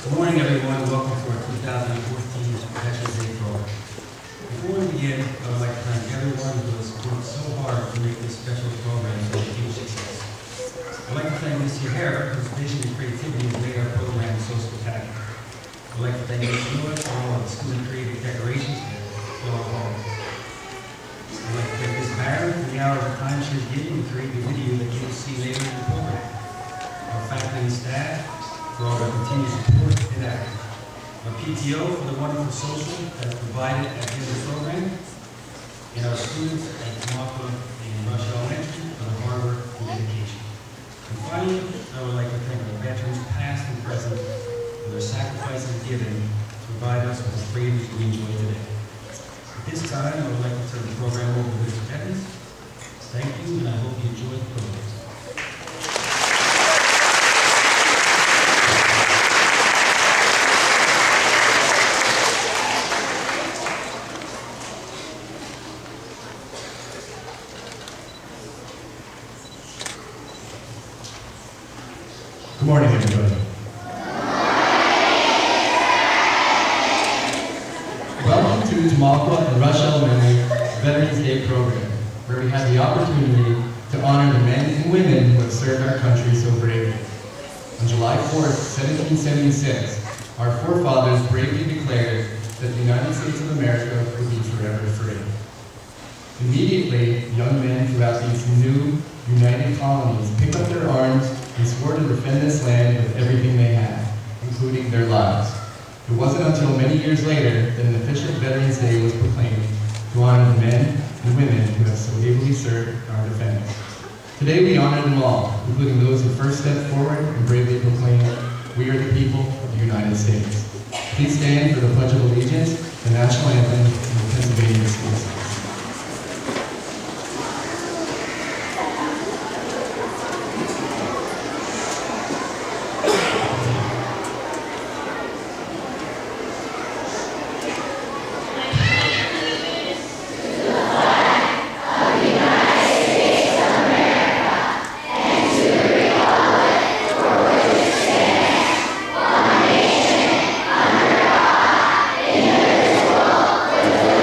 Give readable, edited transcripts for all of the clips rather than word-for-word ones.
Good morning, everyone. Welcome to our 2014 Veterans Day program. Before we begin, I would like to thank everyone who has worked so hard to make this special program a huge success. I'd like to thank Ms. O'Hara, whose vision and creativity has made our program so spectacular. I'd like to thank Ms. Lewis for all of the student-created decorations for our hall. I'd like to thank Ms. Barrett for the hours of time she has given to create the video that you will see later in the program. Our faculty and staff for all their continued support and effort. Our PTO for the wonderful social that is provided at the end of the program. And our students at Tamaqua and Rush Elementary for the hard work and dedication. And finally, I would like to thank our veterans past and present for their sacrifice and giving to provide us with the freedoms we enjoy today. At this time, I would like to turn the program over to Mr. Evans. Thank you, and I hope you enjoy the program. Good morning, everybody. Welcome to Tamaqua and Rush Elementary Veterans Day program, where we have the opportunity to honor the men and women who have served our country so bravely. On July 4th, 1776, our forefathers bravely declared that the United States of America would be forever free. Immediately, young men throughout these new united colonies picked up their arms and swore to defend this land with everything they had, including their lives. It wasn't until many years later that an official Veterans Day was proclaimed to honor the men and women who have so ably served our defenders. Today we honor them all, including those who first stepped forward and bravely proclaimed, "We are the people of the United States." Please stand for the Pledge of Allegiance, the National Anthem, and the Pennsylvania State Song. Indivisible, with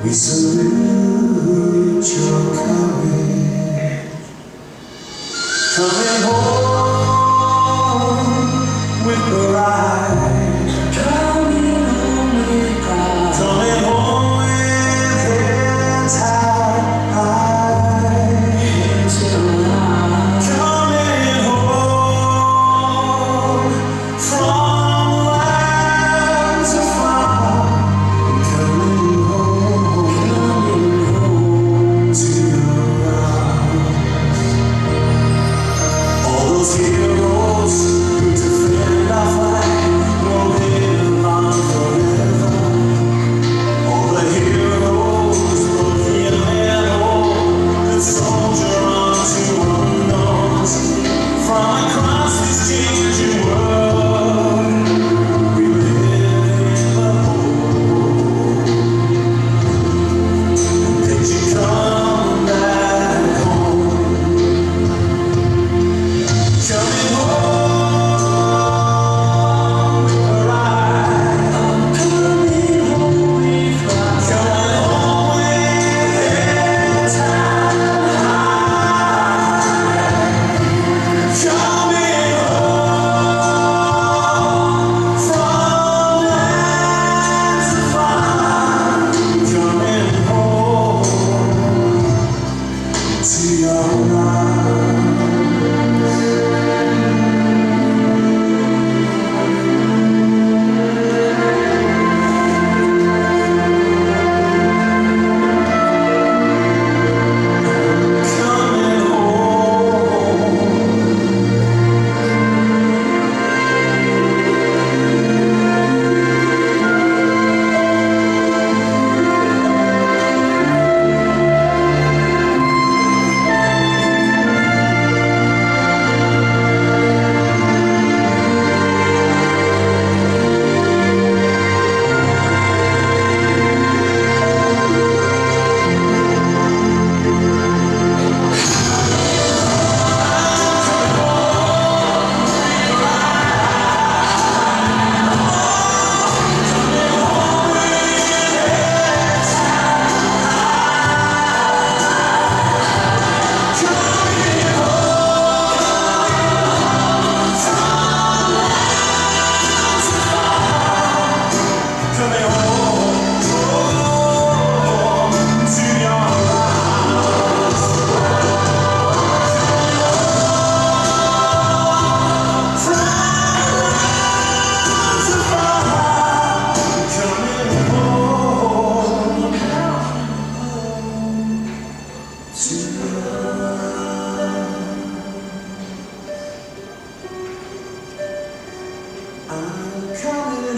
We salute your courage. Coming home with pride. Coming home with pride. Coming home with heads high. Heads high. Coming home from lands afar. Coming home to your arms. All those heroes who defend our flag will live on forever. All the heroes, both young and old, that soldier on to unknowns. From across this changing world, we live in the hope that you come back home. Coming home with pride. I'm coming home with pride. Coming home with heads high. Coming home from lands afar. Coming home to your arms. Coming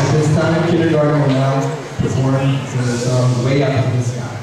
At this time, kindergarten will now perform the song Way Up in the Sky.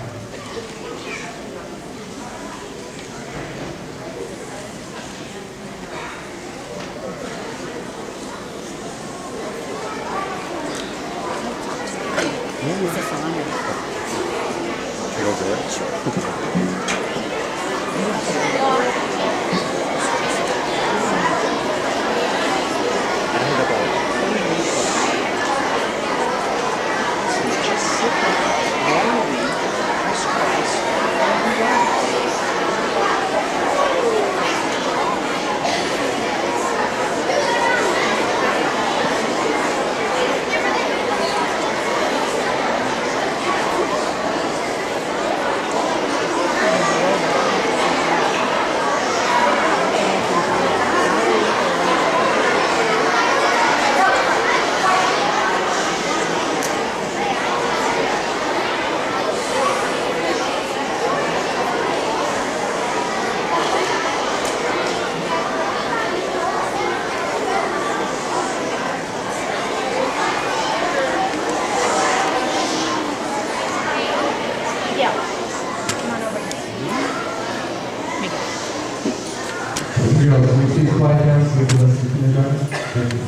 with us in kindergarten. Thank you.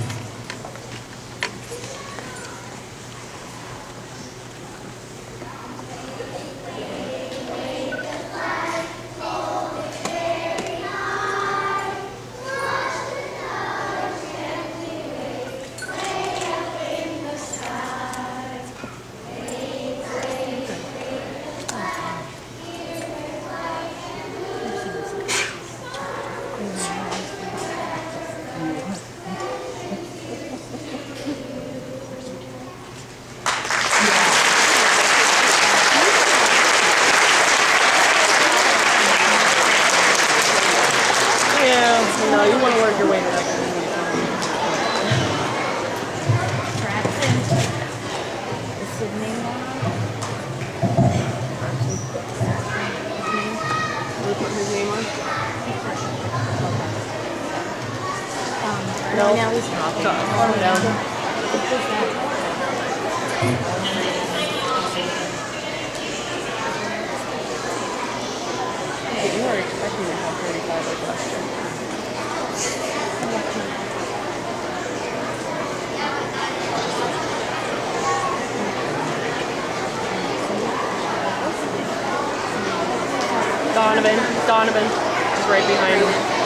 No, you want to work your way to that. Is his name on? Will you put his name on? No, now he's not. Calm down. You were expecting to have 35 like last year. Donovan is right behind him.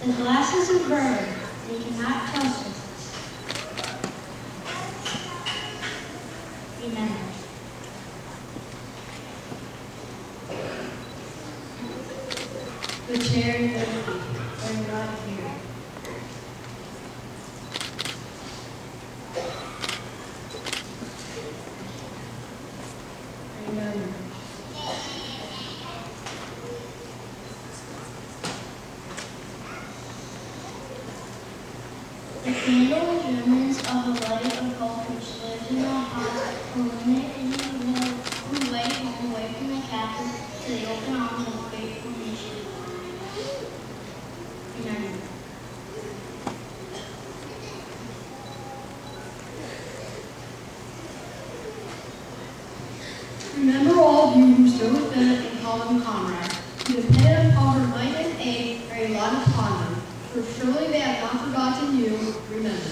The glasses are burned. They cannot trust us. Remember. The chair is empty. They're not here. Remember. The candle remnants of a light of hope which lives in our hearts, a women in the world who wait home away from the castle to the open arms of a faithful nation. Remember. Remember all of you who stood with Bennett and called them comrades, who depended upon her might and aid or relied upon them, for surely they have not forgotten you. Remember.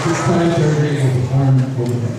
At this time, third grade will perform overhead.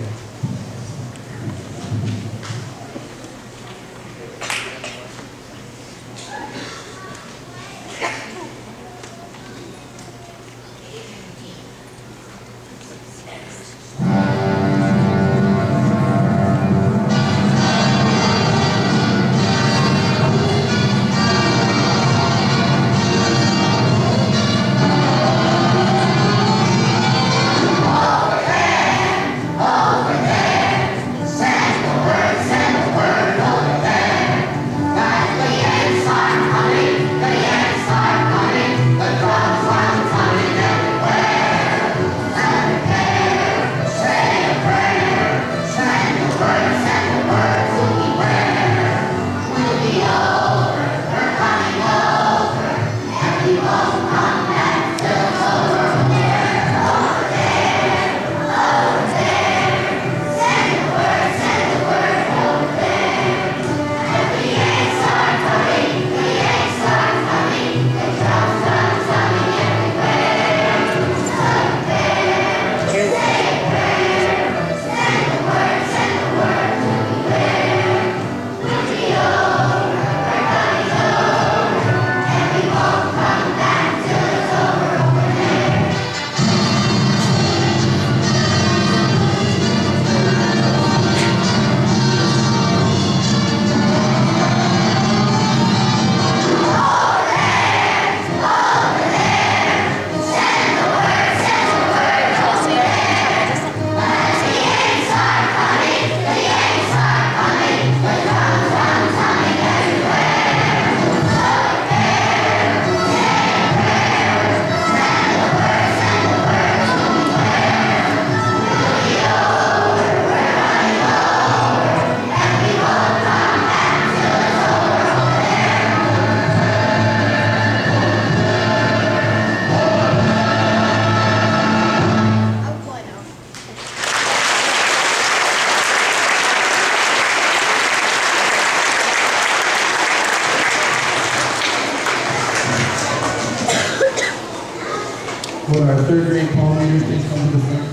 Will our third grade poem readers please come to the front?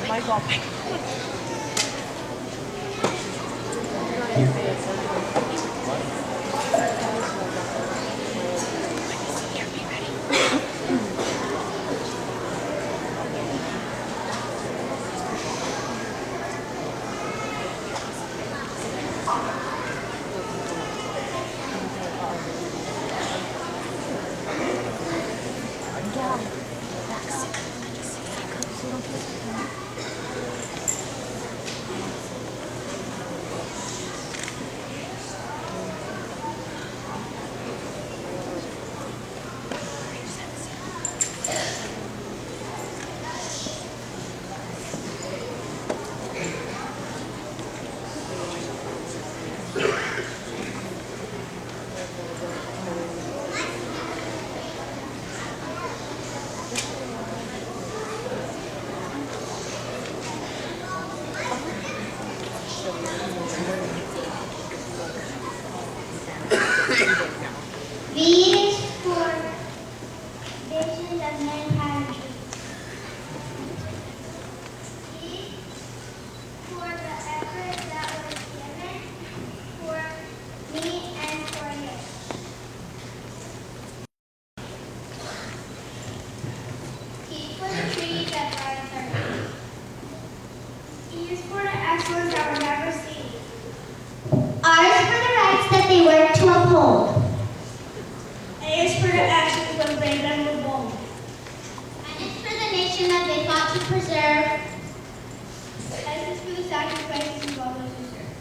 Michael. V is for vision of mankind. E for the effort that was given for me and for you. T for the tree that guides our way. E is for the excellence that will never cease. R is for the rights that they work to uphold. A is for the actions when brave and were bold. And it's for the nation that they fought to preserve. S is for the sacrifices of all those who serve.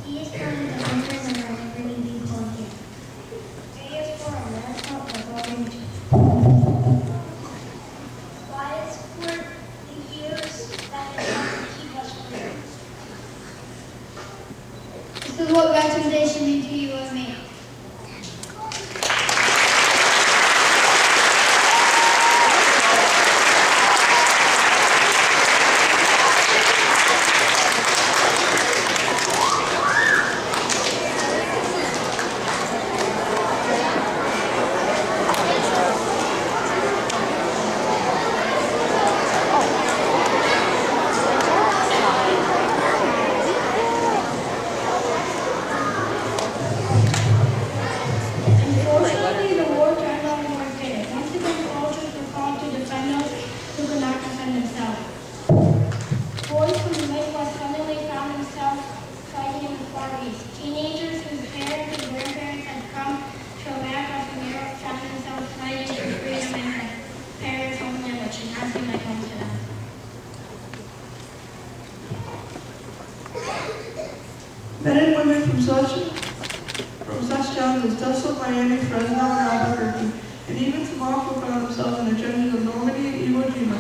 E is for the defenders and our liberty being told here. A is for America, the golden age. Y is for the years that have come to keep us free. This is what recommendation means to you and me. such towns as Tulsa, Miami, Fresno, and Albuquerque, and even Tamaqua found themselves in the judges of Normandy and Iwo Jima.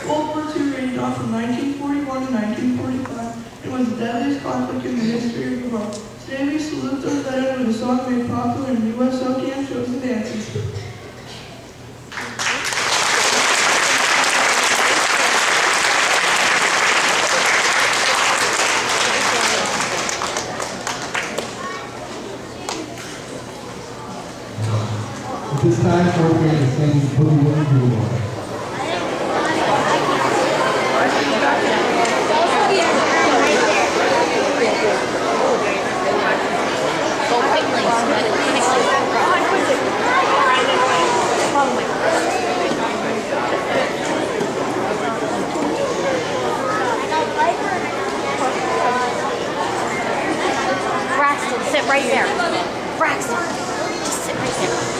World War II raged on from 1941 to 1945 and was the deadliest conflict in the history of the world. Today we salute those veterans with a song made popular in U.S. OCAM shows and dances. At this time, fourth grade is singing Boogie Woogie Blue Boy. Braxton, sit right there. Braxton, just sit right there.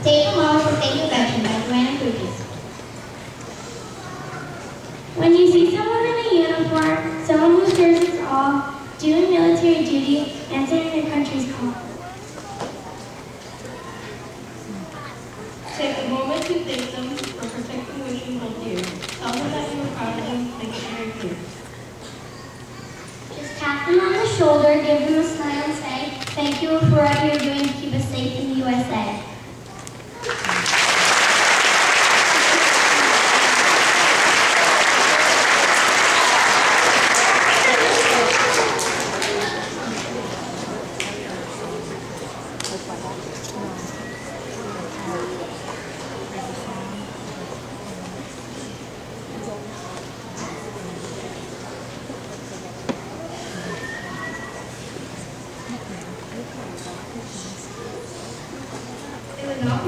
Take a moment to thank a veteran by Joanna Bridges. When you see someone in a uniform, someone who serves us all, doing military duty, answering their country's call. Take a moment to thank them for protecting what you hold dear. Tell them that you are proud of them, make it very clear. Just tap them on the shoulder, give them a smile and say, thank you for what you're doing to keep us safe in the USA.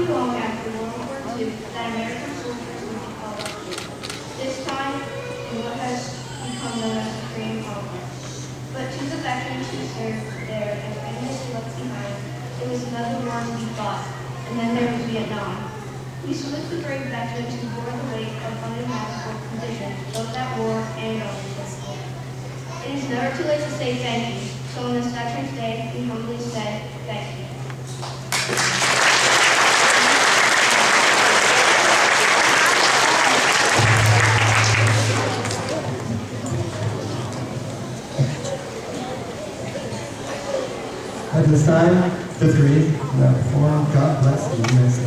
be long after World War II that American soldiers went to call up troops, this time in what has become known as the Korean Conflict. But to the veterans who served there and families who left behind, it was another war to be fought, and then there was Vietnam. We salute the brave veterans who bore the weight of unimaginable conditions, both at war and on enlistment. It is never too late to say thank you, so on this Veterans Day, we humbly say thank you. At this time, the three that perform God Bless the USA.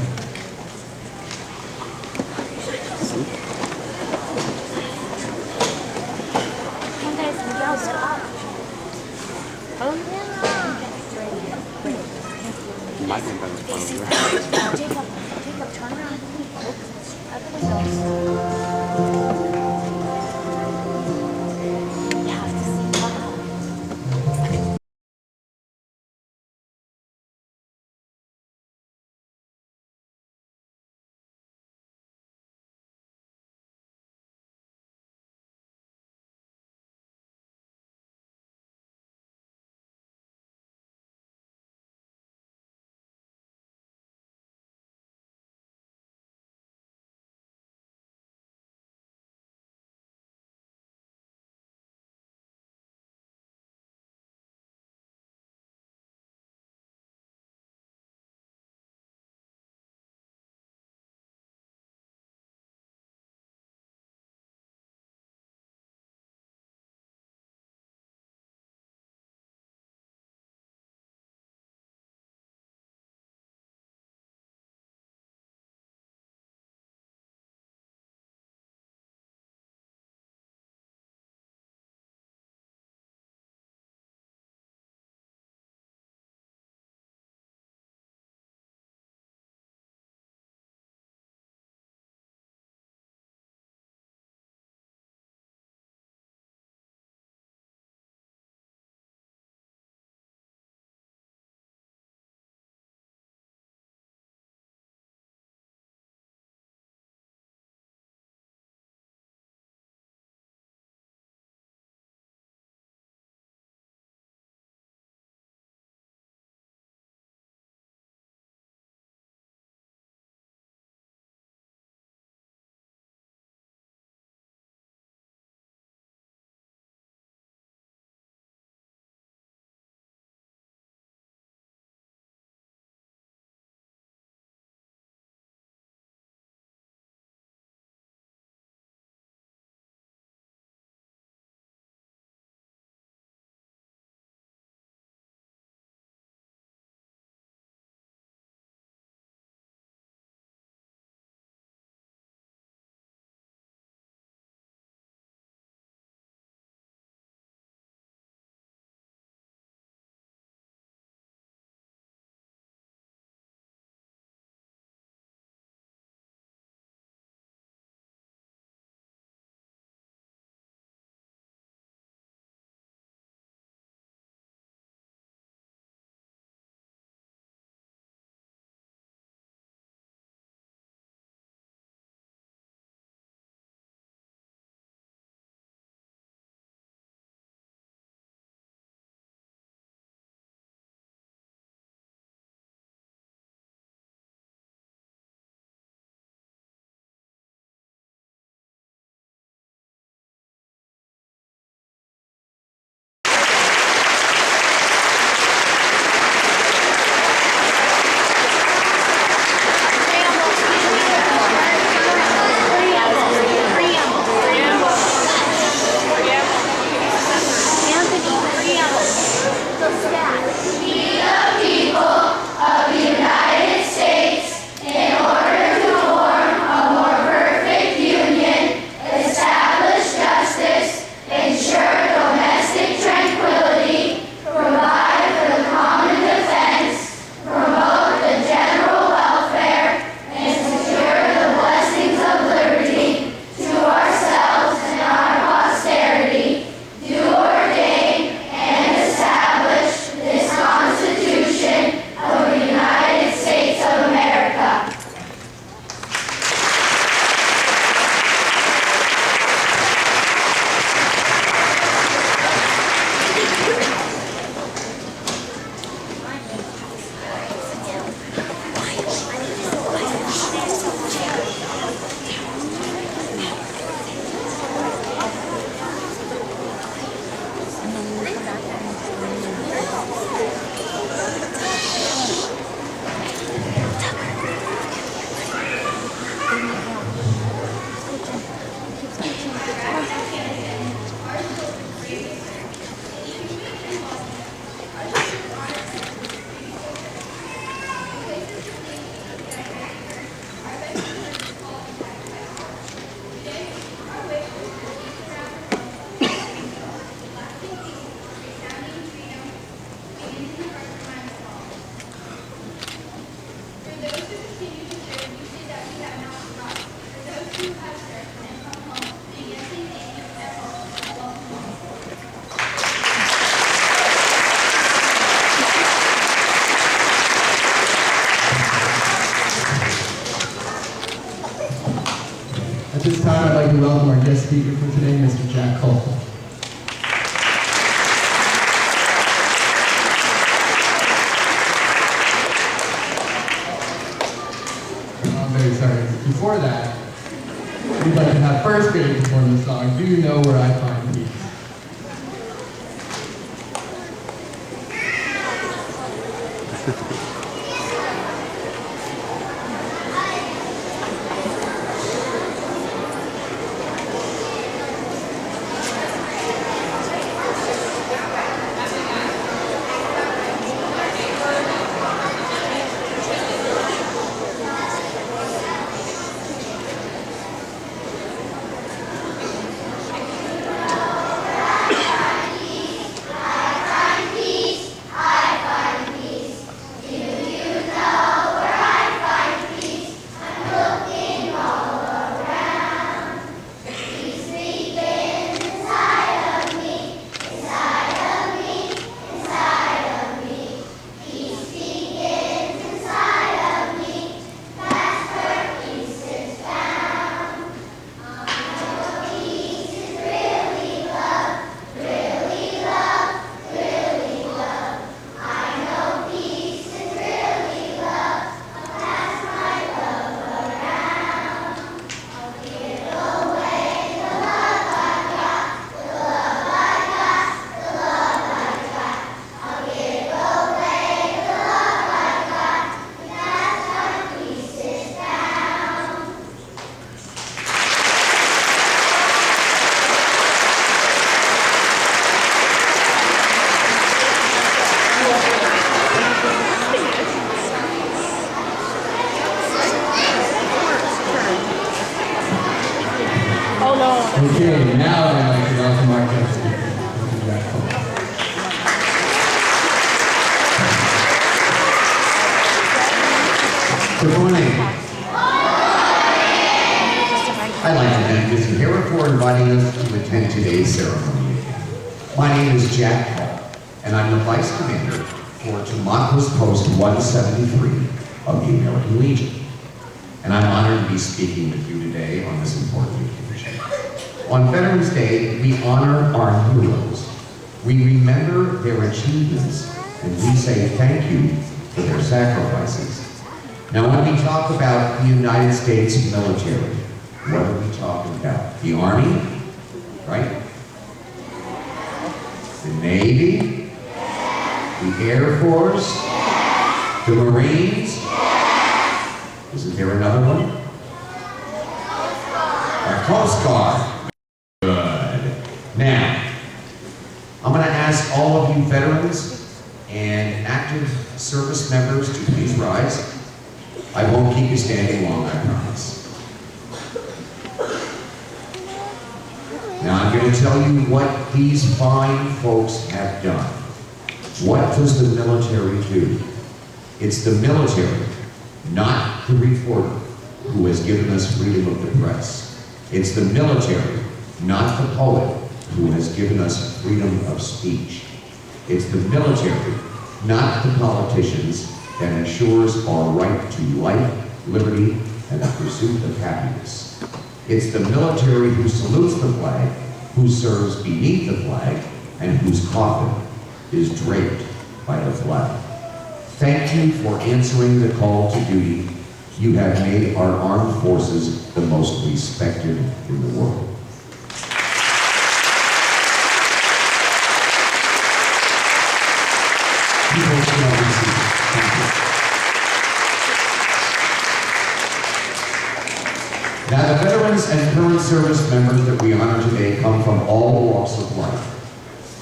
My thing that was funny. guest speaker for today, Mr. Jack Cole. I'm very sorry. Before that, we'd like to have first grade perform the song, Do You Know Where I Find Peace? Okay, now I'd like to welcome our guest speaker, Mr. Jack Cole. Good morning. I'd like to thank Mr. Harris for inviting us to attend today's ceremony. My name is Jack Cole, and I'm the Vice Commander for Tamaqua's Post 173 of the American Legion. And I'm honored to be speaking with you today on this important occasion. On Veterans Day, we honor our heroes. We remember their achievements, and we say thank you for their sacrifices. Now, when we talk about the United States military, what are we talking about? The Army, right? The Navy, the Air Force, the Marines. Isn't there another one? Our Coast Guard. Good. Now, I'm going to ask all of you veterans and active service members to please rise. I won't keep you standing long, I promise. Now, I'm going to tell you what these fine folks have done. What does the military do? It's the military, not the reporter, who has given us freedom of the press. It's the military, not the poet, who has given us freedom of speech. It's the military, not the politicians, that ensures our right to life, liberty, and the pursuit of happiness. It's the military who salutes the flag, who serves beneath the flag, and whose coffin is draped by the flag. Thank you for answering the call to duty. You have made our armed forces the most respected in the world. People shall receive. Thank you. Now, the veterans and current service members that we honor today come from all walks of life,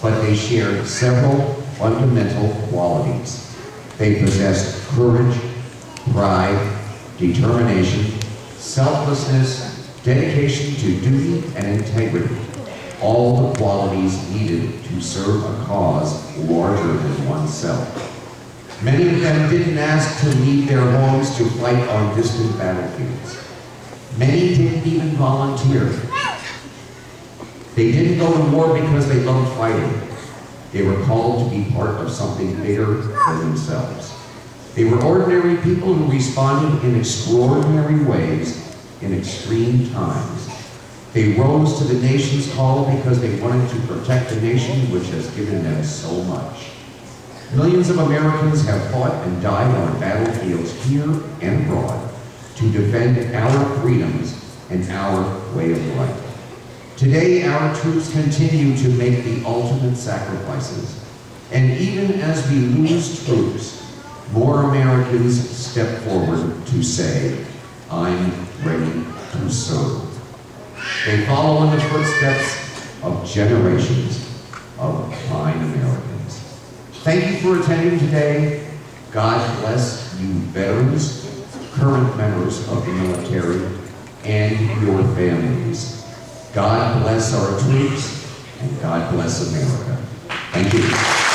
but they shared several fundamental qualities. They possessed courage, pride, determination, selflessness, dedication to duty, and integrity. All the qualities needed to serve a cause larger than oneself. Many of them didn't ask to leave their homes to fight on distant battlefields. Many didn't even volunteer. They didn't go to war because they loved fighting. They were called to be part of something bigger than themselves. They were ordinary people who responded in extraordinary ways in extreme times. They rose to the nation's call because they wanted to protect a nation which has given them so much. Millions of Americans have fought and died on battlefields here and abroad to defend our freedoms and our way of life. Today, our troops continue to make the ultimate sacrifices. And even as we lose troops, more Americans step forward to say, I'm ready to serve. They follow in the footsteps of generations of fine Americans. Thank you for attending today. God bless you veterans, current members of the military, and your families. God bless our troops, and God bless America. Thank you.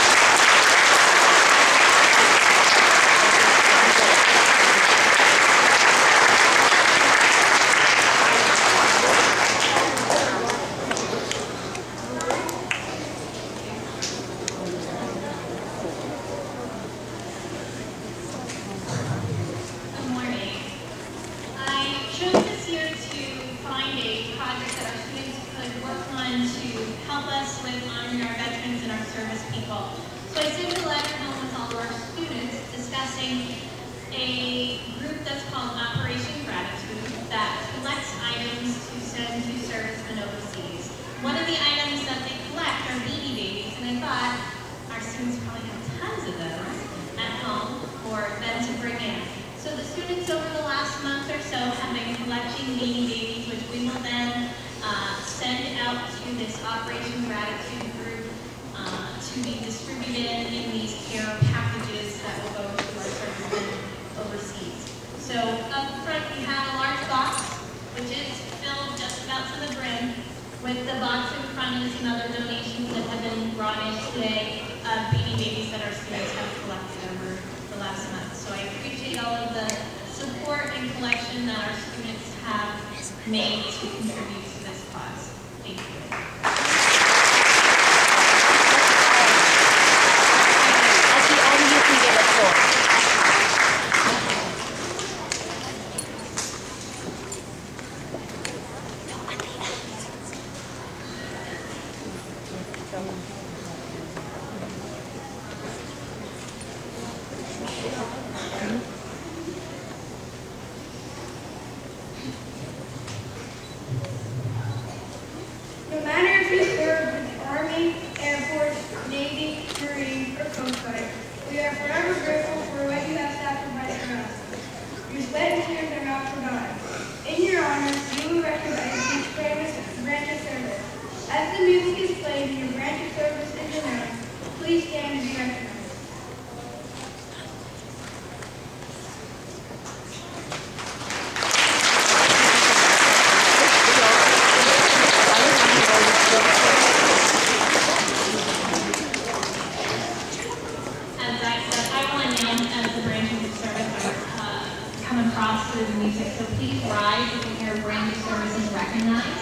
No matter if you serve in the Army, Air Force, Navy, Marine, or Coast Guard, we are forever grateful for what you have sacrificed for us. Your sweat and tears are not forgotten. In your honor, you will recognize each branch of service. As the music is played and your branch of service is announced, please stand and be recognized.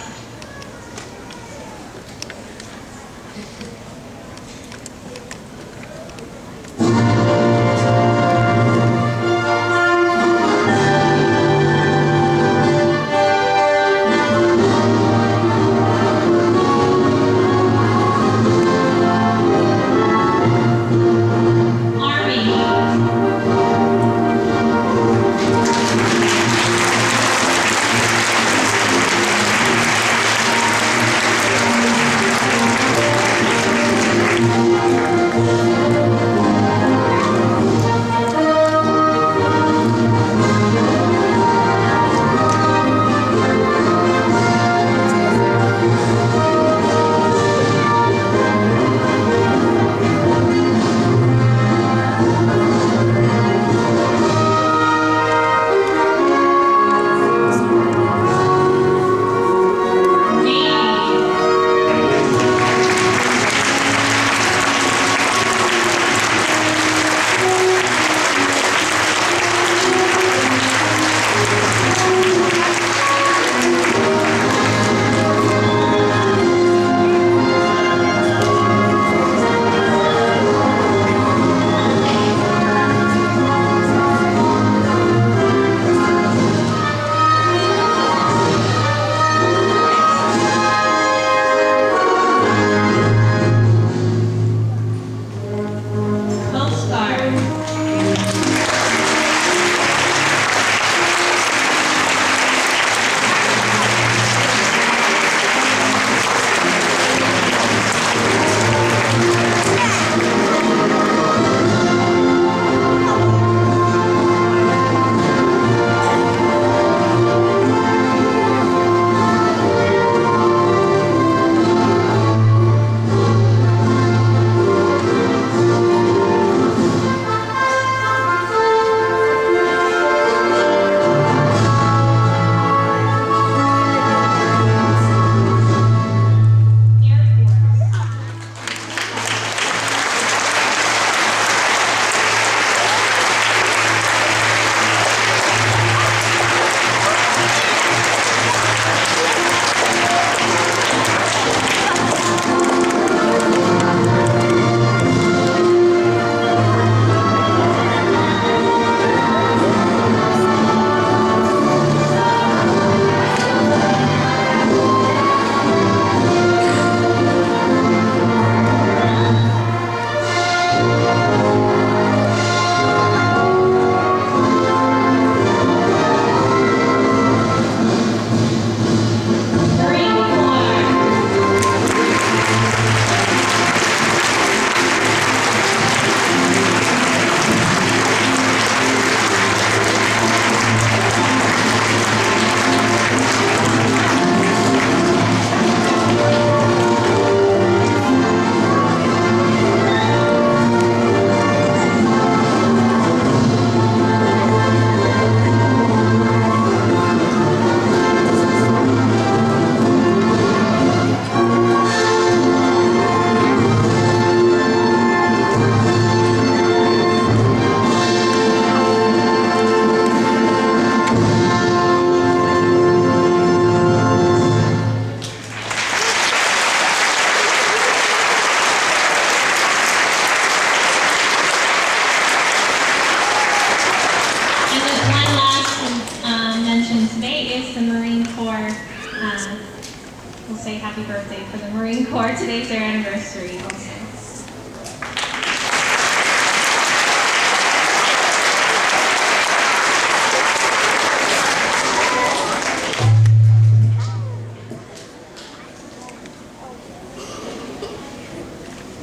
the Marine Corps. Today's their anniversary also.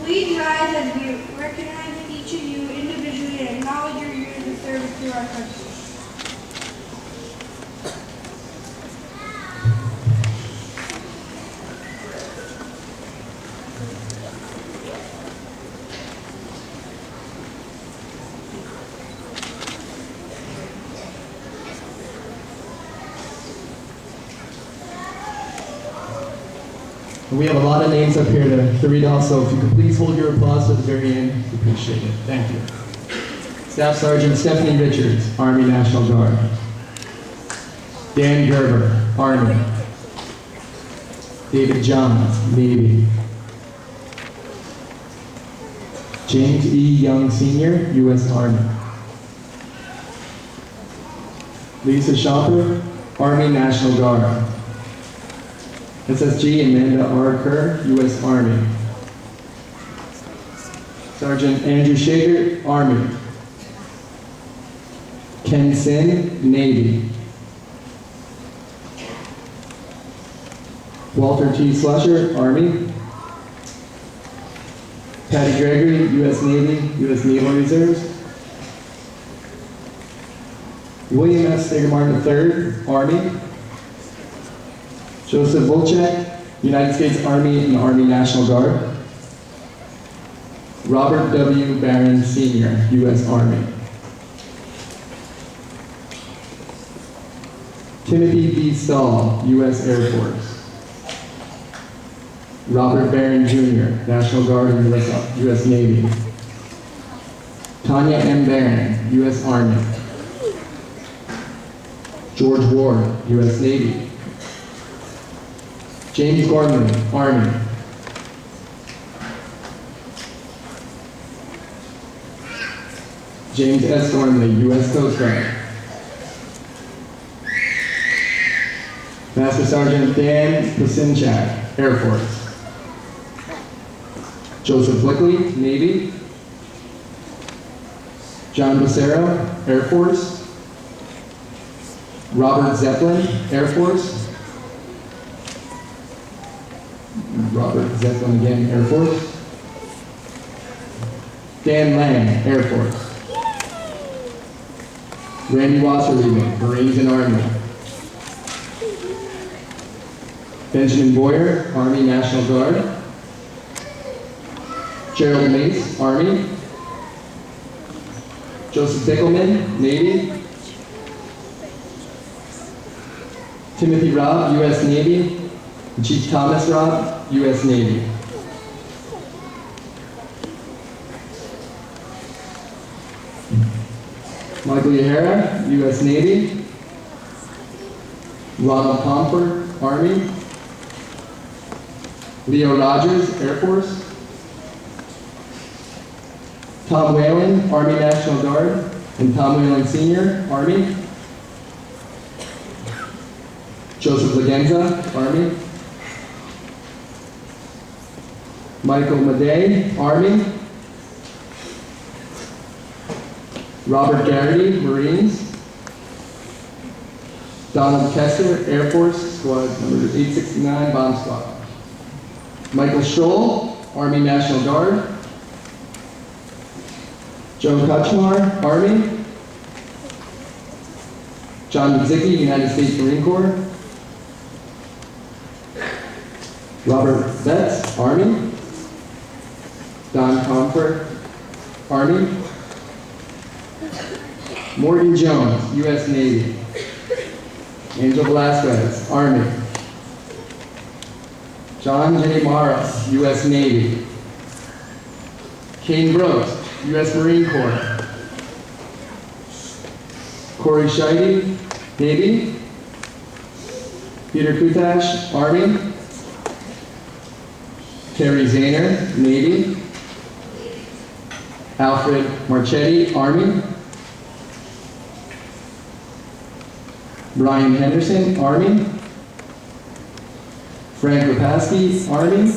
Please rise as we recognize each of you individually and acknowledge your years of service to our country. And we have a lot of names up here to read off, so if you could please hold your applause to the very end, we appreciate it. Thank you. Staff Sergeant Stephanie Richards, Army National Guard. Dan Gerber, Army. David John, Navy. James E. Young Sr., U.S. Army. Lisa Shopper, Army National Guard. SSG Amanda R. Kerr, U.S. Army. Sergeant Andrew Shaker, Army. Ken Sin, Navy. Walter T. Slusher, Army. Patty Gregory, U.S. Navy, U.S. Naval Reserves. William S. Steger-Martin III, Army. Joseph Volchek, United States Army and Army National Guard. Robert W. Barron Sr., U.S. Army. Timothy B. Stahl, U.S. Air Force. Robert Barron Jr., National Guard and U.S. Navy. Tanya M. Barron, U.S. Army. George Ward, U.S. Navy. James Gormley, Army. James S. Gormley, U.S. Coast Guard. Master Sergeant Dan Pasinchak, Air Force. Joseph Blickley, Navy. John Becerra, Air Force. Robert Zeppelin, Air Force. Robert Zeppelin again, Air Force. Dan Lang, Air Force. Randy Wasserleben, Marines and Army. Benjamin Boyer, Army National Guard. Gerald Mace, Army. Joseph Dickelman, Navy. Timothy Robb, U.S. Navy. And Chief Thomas Robb, U.S. Navy. Michael Yahara, U.S. Navy. Ronald Comfort, Army. Leo Rogers, Air Force. Tom Whalen, Army National Guard. And Tom Whalen Sr., Army. Joseph Lagenza, Army. Michael Madej, Army. Robert Garrity, Marines. Donald Kessler, Air Force, Squad number 869, Bomb Squad. Michael Scholl, Army National Guard. Joe Kuchmar, Army. John Mizicki, United States Marine Corps. Robert Betts, Army. Don Comfort, Army. Morgan Jones, U.S. Navy. Angel Velasquez, Army. John J. Morris, U.S. Navy. Kane Brooks, U.S. Marine Corps. Corey Scheide, Navy. Peter Kutash, Army. Terry Zahner, Navy. Alfred Marchetti, Army. Brian Henderson, Army. Frank Lepaski, Army.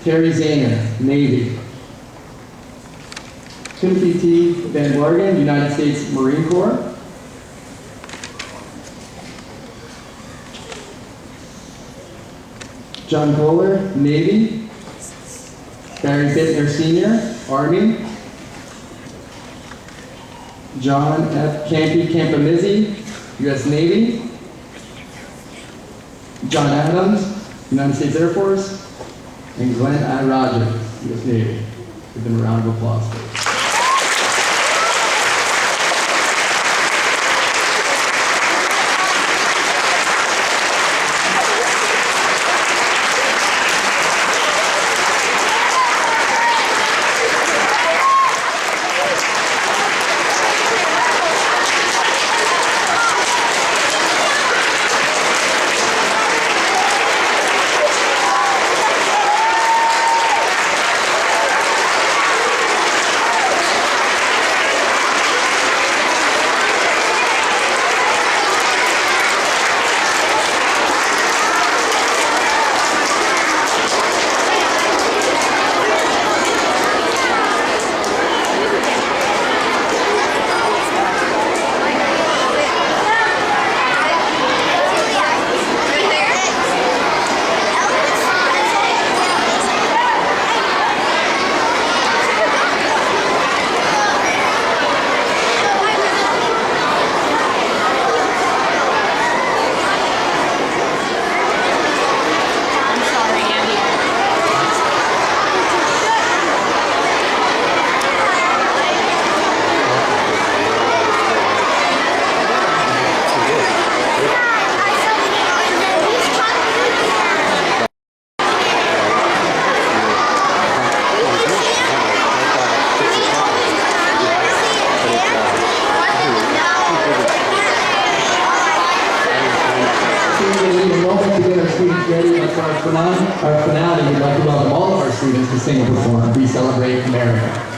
Terry Zahner, Navy. Timothy T. Van Bargen, United States Marine Corps. John Kohler, Navy. Barry Bittner Sr., Army. John F. Campy Campamizzi, U.S. Navy. John Adams, United States Air Force. And Glenn I. Rogers, U.S. Navy. Give them a round of applause, please. Our finale, we'd like to welcome all of our students to sing and perform We Celebrate America.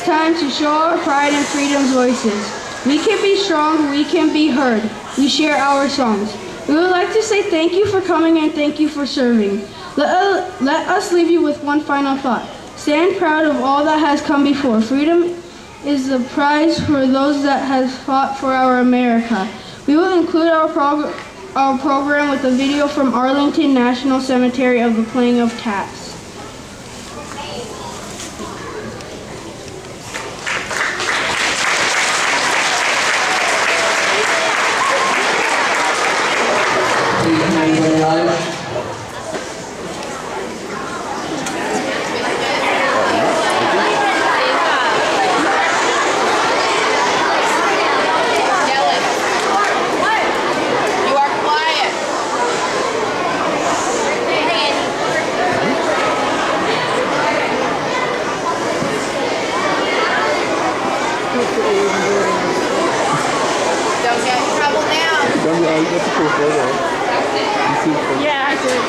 time to show our pride in freedom's voices. We can be strong, we can be heard. We share our songs. We would like to say thank you for coming and thank you for serving. Let us leave you with one final thought. Stand proud of all that has come before. Freedom is the prize for those that have fought for our America. We will include our program with a video from Arlington National Cemetery of the playing of taps. Please, can everybody rise? You are quiet. Don't get in trouble now. Yeah, I did.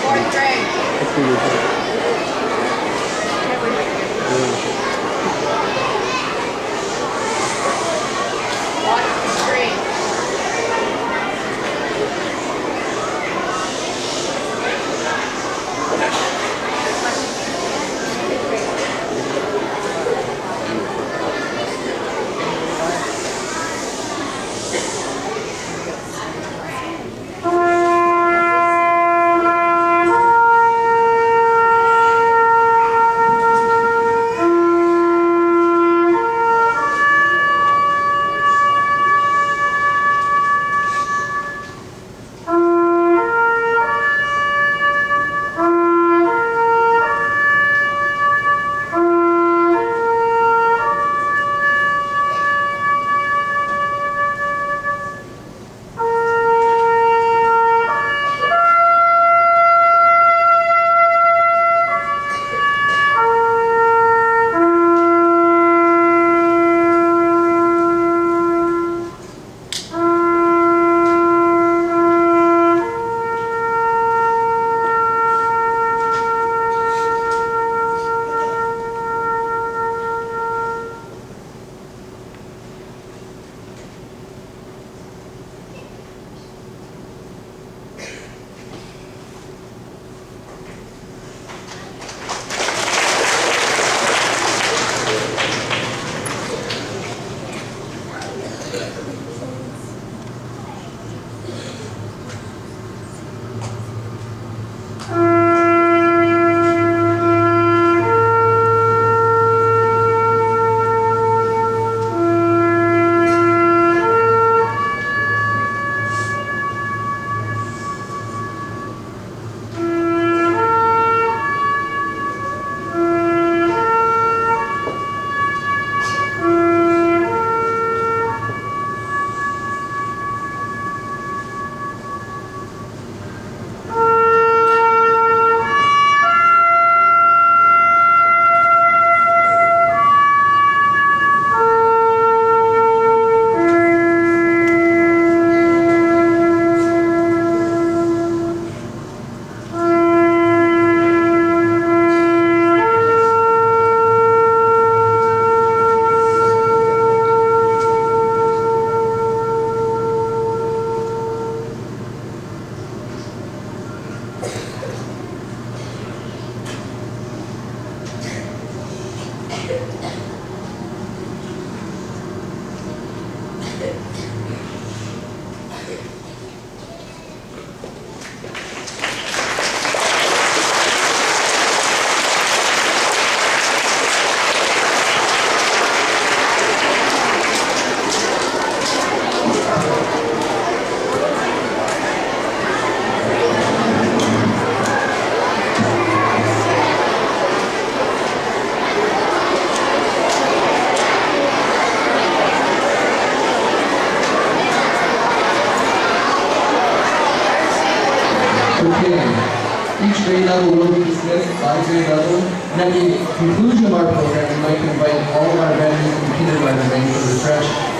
Fourth grade. Watch the screen. Each grade level will be dismissed by grade level, and at the conclusion of our program, we'd like to invite all of our veterans and kindergarten ready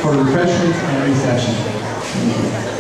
for refreshments and recession. Thank you.